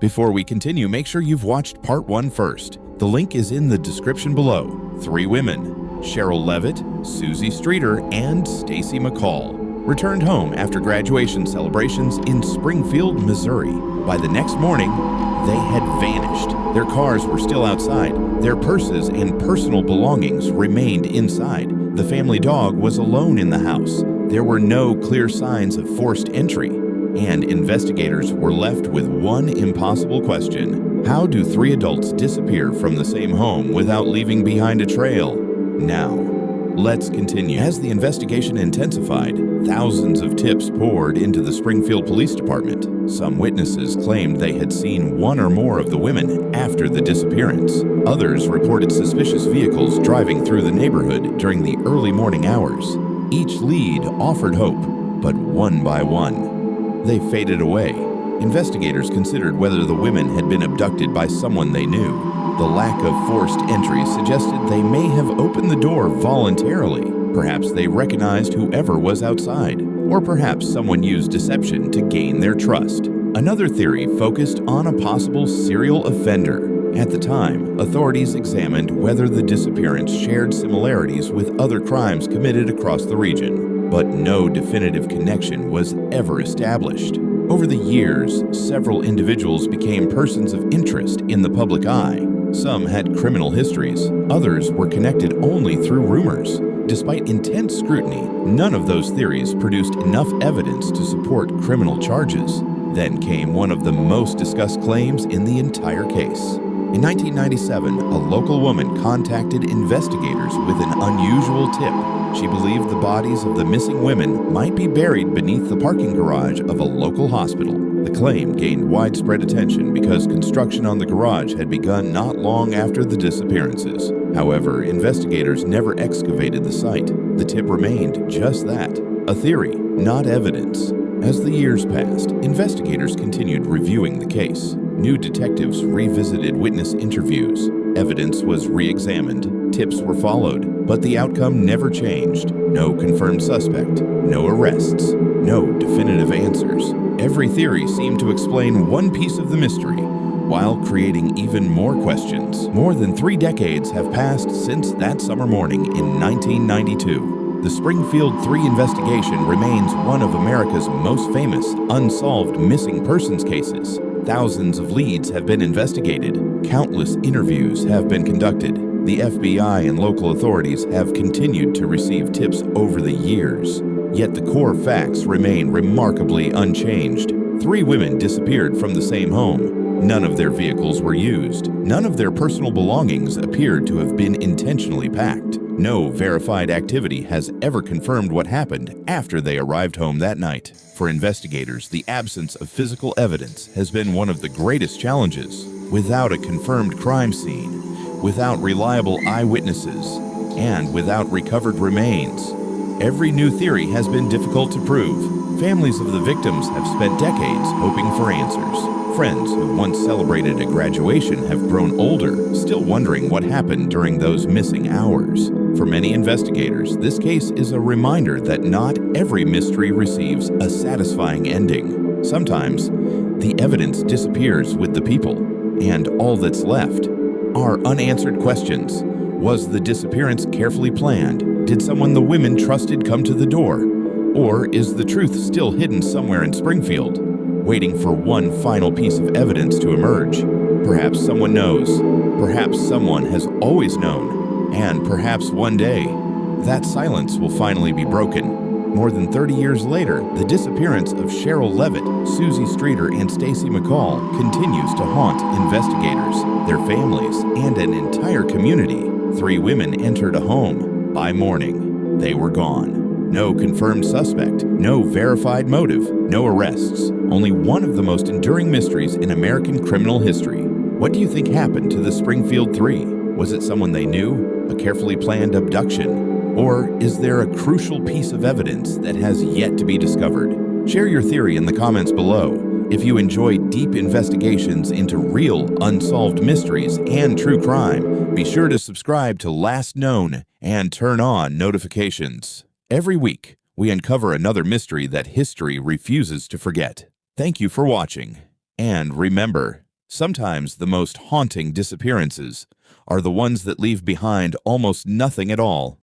Before we continue, make sure you've watched Part 1 first. The link is in the description below. 3 women, Cheryl Levitt, Susie Streeter, and Stacy McCall, returned home after graduation celebrations in Springfield, Missouri. By the next morning, they had vanished. Their cars were still outside. Their purses and personal belongings remained inside. The family dog was alone in the house. There were no clear signs of forced entry, and investigators were left with one impossible question. How do 3 adults disappear from the same home without leaving behind a trail? Now, let's continue. As the investigation intensified, thousands of tips poured into the Springfield Police Department. Some witnesses claimed they had seen one or more of the women after the disappearance. Others reported suspicious vehicles driving through the neighborhood during the early morning hours. Each lead offered hope, but one by one, they faded away. Investigators considered whether the women had been abducted by someone they knew. The lack of forced entry suggested they may have opened the door voluntarily. Perhaps they recognized whoever was outside, or perhaps someone used deception to gain their trust. Another theory focused on a possible serial offender. At the time, authorities examined whether the disappearance shared similarities with other crimes committed across the region, but no definitive connection was ever established. Over the years, several individuals became persons of interest in the public eye. Some had criminal histories, others were connected only through rumors. Despite intense scrutiny, none of those theories produced enough evidence to support criminal charges. Then came one of the most discussed claims in the entire case. In 1997, a local woman contacted investigators with an unusual tip. She believed the bodies of the missing women might be buried beneath the parking garage of a local hospital. The claim gained widespread attention because construction on the garage had begun not long after the disappearances. However, investigators never excavated the site. The tip remained just that, a theory, not evidence. As the years passed, investigators continued reviewing the case. New detectives revisited witness interviews. Evidence was re-examined. Tips were followed, but the outcome never changed. No confirmed suspect, no arrests, no definitive answers. Every theory seemed to explain one piece of the mystery, while creating even more questions. More than 3 decades have passed since that summer morning in 1992. The Springfield 3 investigation remains one of America's most famous unsolved missing persons cases. Thousands of leads have been investigated. Countless interviews have been conducted. The FBI and local authorities have continued to receive tips over the years. Yet the core facts remain remarkably unchanged. 3 women disappeared from the same home. None of their vehicles were used. None of their personal belongings appeared to have been intentionally packed. No verified activity has ever confirmed what happened after they arrived home that night. For investigators, the absence of physical evidence has been one of the greatest challenges. Without a confirmed crime scene, without reliable eyewitnesses, and without recovered remains, every new theory has been difficult to prove. Families of the victims have spent decades hoping for answers. Friends who once celebrated a graduation have grown older, still wondering what happened during those missing hours. For many investigators, this case is a reminder that not every mystery receives a satisfying ending. Sometimes, the evidence disappears with the people, and all that's left are unanswered questions. Was the disappearance carefully planned? Did someone the women trusted come to the door? Or is the truth still hidden somewhere in Springfield, waiting for one final piece of evidence to emerge? Perhaps someone knows. Perhaps someone has always known. And perhaps one day, that silence will finally be broken. More than 30 years later, the disappearance of Cheryl Levitt, Susie Streeter, and Stacy McCall continues to haunt investigators, their families, and an entire community. 3 women entered a home. By morning, they were gone. No confirmed suspect, no verified motive, no arrests. Only one of the most enduring mysteries in American criminal history. What do you think happened to the Springfield 3? Was it someone they knew? A carefully planned abduction? Or is there a crucial piece of evidence that has yet to be discovered? Share your theory in the comments below. If you enjoy deep investigations into real unsolved mysteries and true crime, be sure to subscribe to Last Known and turn on notifications. Every week, we uncover another mystery that history refuses to forget. Thank you for watching. And remember, Sometimes the most haunting disappearances are the ones that leave behind almost nothing at all.